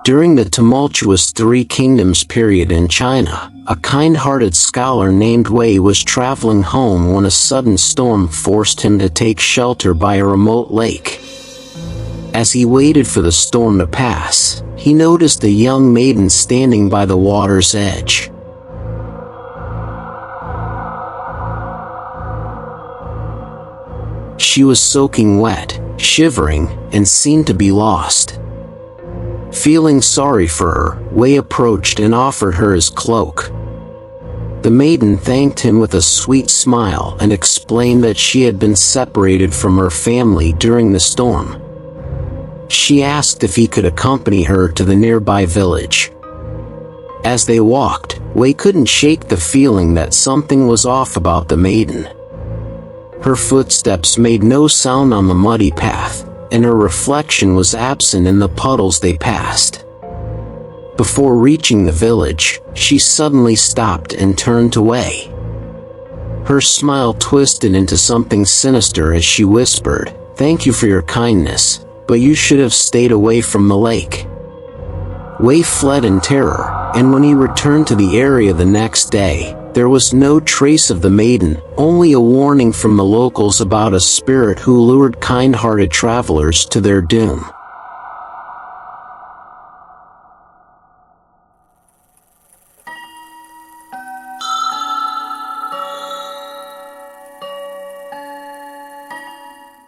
During the tumultuous Three Kingdoms period in China, a kind-hearted scholar named Wei was traveling home when a sudden storm forced him to take shelter by a remote lake. As he waited for the storm to pass, he noticed a young maiden standing by the water's edge. She was soaking wet, shivering, and seemed to be lost. Feeling sorry for her, Wei approached and offered her his cloak. The maiden thanked him with a sweet smile and explained that she had been separated from her family during the storm. She asked if he could accompany her to the nearby village. As they walked, Wei couldn't shake the feeling that something was off about the maiden. Her footsteps made no sound on the muddy path, and her reflection was absent in the puddles they passed. Before reaching the village, she suddenly stopped and turned to Wei. Her smile twisted into something sinister as she whispered, "Thank you for your kindness, but you should have stayed away from the lake." Wei fled in terror, and when he returned to the area the next day, there was no trace of the maiden, only a warning from the locals about a spirit who lured kind-hearted travelers to their doom.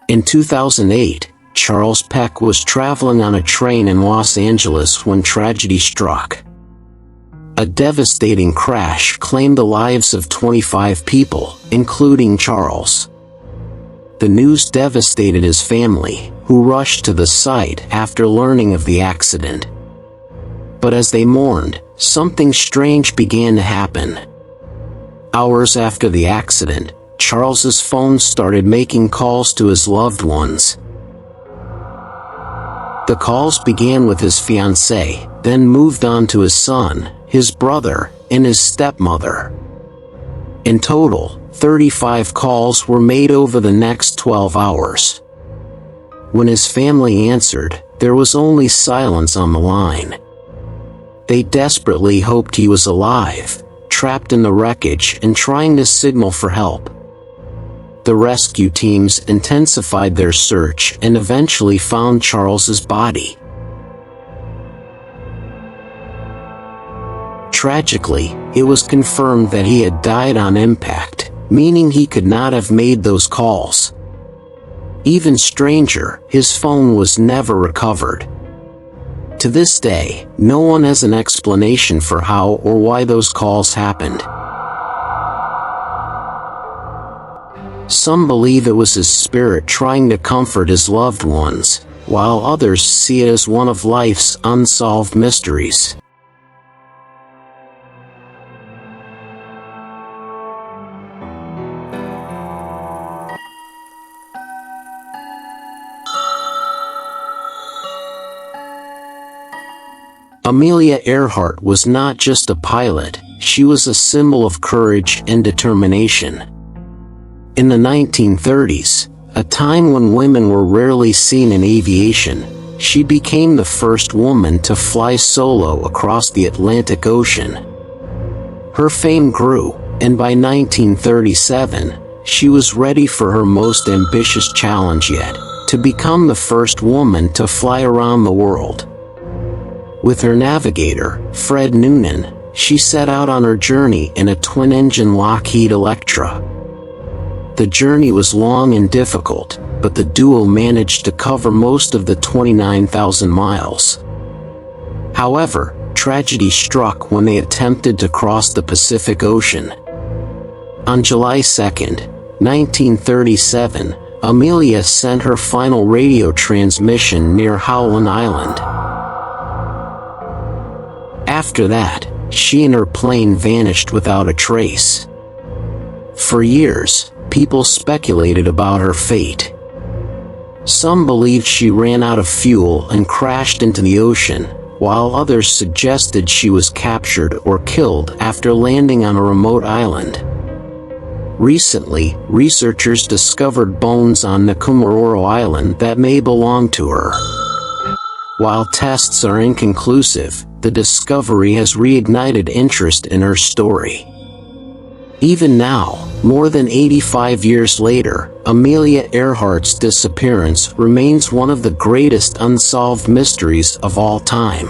In 2008, Charles Peck was traveling on a train in Los Angeles when tragedy struck. A devastating crash claimed the lives of 25 people, including Charles. The news devastated his family, who rushed to the site after learning of the accident. But as they mourned, something strange began to happen. Hours after the accident, Charles's phone started making calls to his loved ones. The calls began with his fiancée, then moved on to his son, his brother, and his stepmother. In total, 35 calls were made over the next 12 hours. When his family answered, there was only silence on the line. They desperately hoped he was alive, trapped in the wreckage and trying to signal for help. The rescue teams intensified their search and eventually found Charles's body. Tragically, it was confirmed that he had died on impact, meaning he could not have made those calls. Even stranger, his phone was never recovered. To this day, no one has an explanation for how or why those calls happened. Some believe it was his spirit trying to comfort his loved ones, while others see it as one of life's unsolved mysteries. Amelia Earhart was not just a pilot, she was a symbol of courage and determination. In the 1930s, a time when women were rarely seen in aviation, she became the first woman to fly solo across the Atlantic Ocean. Her fame grew, and by 1937, she was ready for her most ambitious challenge yet, to become the first woman to fly around the world. With her navigator, Fred Noonan, she set out on her journey in a twin-engine Lockheed Electra. The journey was long and difficult, but the duo managed to cover most of the 29,000 miles. However, tragedy struck when they attempted to cross the Pacific Ocean. On July 2, 1937, Amelia sent her final radio transmission near Howland Island. After that, she and her plane vanished without a trace. For years, people speculated about her fate. Some believed she ran out of fuel and crashed into the ocean, while others suggested she was captured or killed after landing on a remote island. Recently, researchers discovered bones on Nkomororo Island that may belong to her. While tests are inconclusive, the discovery has reignited interest in her story. Even now, more than 85 years later, Amelia Earhart's disappearance remains one of the greatest unsolved mysteries of all time.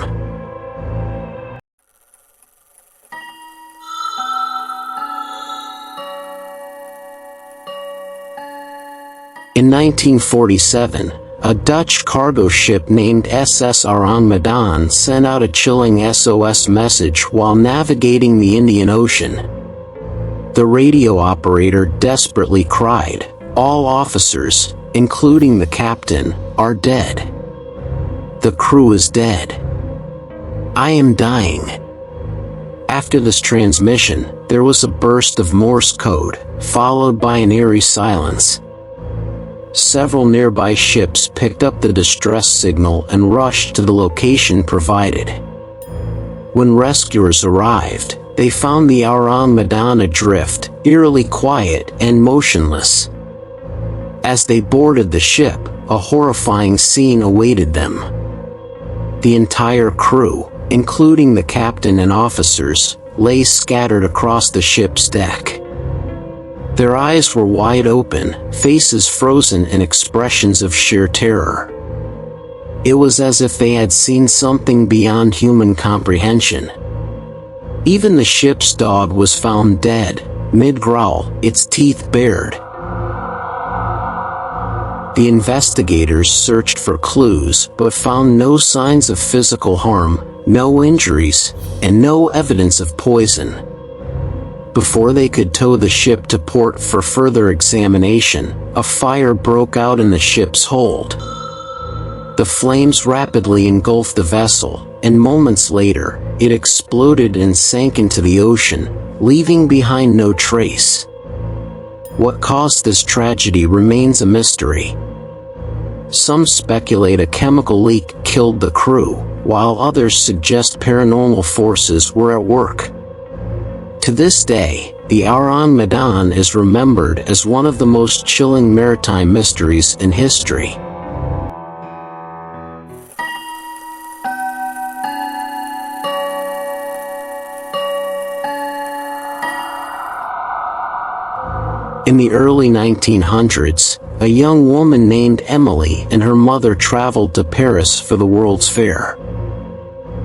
In 1947, a Dutch cargo ship named SS Arang Medan sent out a chilling SOS message while navigating the Indian Ocean. The radio operator desperately cried, "All officers, including the captain, are dead. The crew is dead. I am dying." After this transmission, there was a burst of Morse code, followed by an eerie silence. Several nearby ships picked up the distress signal and rushed to the location provided. When rescuers arrived, they found the Arang Medan adrift, eerily quiet and motionless. As they boarded the ship, a horrifying scene awaited them. The entire crew, including the captain and officers, lay scattered across the ship's deck. Their eyes were wide open, faces frozen in expressions of sheer terror. It was as if they had seen something beyond human comprehension. Even the ship's dog was found dead, mid-growl, its teeth bared. The investigators searched for clues but found no signs of physical harm, no injuries, and no evidence of poison. Before they could tow the ship to port for further examination, a fire broke out in the ship's hold. The flames rapidly engulfed the vessel, and moments later, it exploded and sank into the ocean, leaving behind no trace. What caused this tragedy remains a mystery. Some speculate a chemical leak killed the crew, while others suggest paranormal forces were at work. To this day, the Arang Medan is remembered as one of the most chilling maritime mysteries in history. In the early 1900s, a young woman named Emily and her mother traveled to Paris for the World's Fair.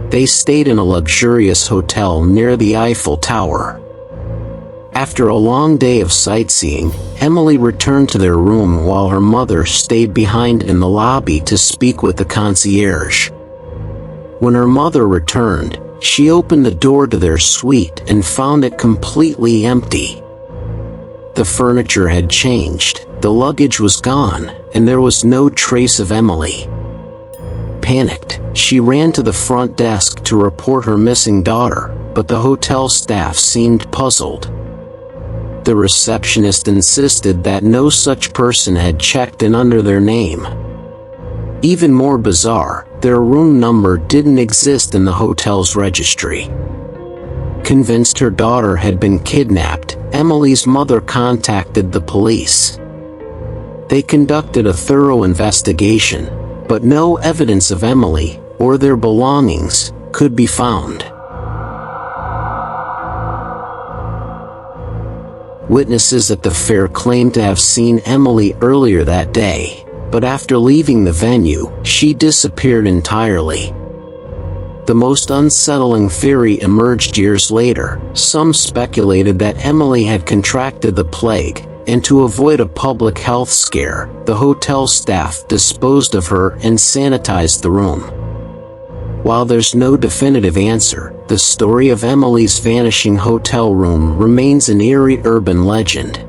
They stayed in a luxurious hotel near the Eiffel Tower. After a long day of sightseeing, Emily returned to their room while her mother stayed behind in the lobby to speak with the concierge. When her mother returned, she opened the door to their suite and found it completely empty. The furniture had changed, the luggage was gone, and there was no trace of Emily. Panicked, she ran to the front desk to report her missing daughter, but the hotel staff seemed puzzled. The receptionist insisted that no such person had checked in under their name. Even more bizarre, their room number didn't exist in the hotel's registry. Convinced her daughter had been kidnapped, Emily's mother contacted the police. They conducted a thorough investigation, but no evidence of Emily, or their belongings, could be found. Witnesses at the fair claimed to have seen Emily earlier that day, but after leaving the venue, she disappeared entirely. The most unsettling theory emerged years later. Some speculated that Emily had contracted the plague, and to avoid a public health scare, the hotel staff disposed of her and sanitized the room. While there's no definitive answer, the story of Emily's vanishing hotel room remains an eerie urban legend.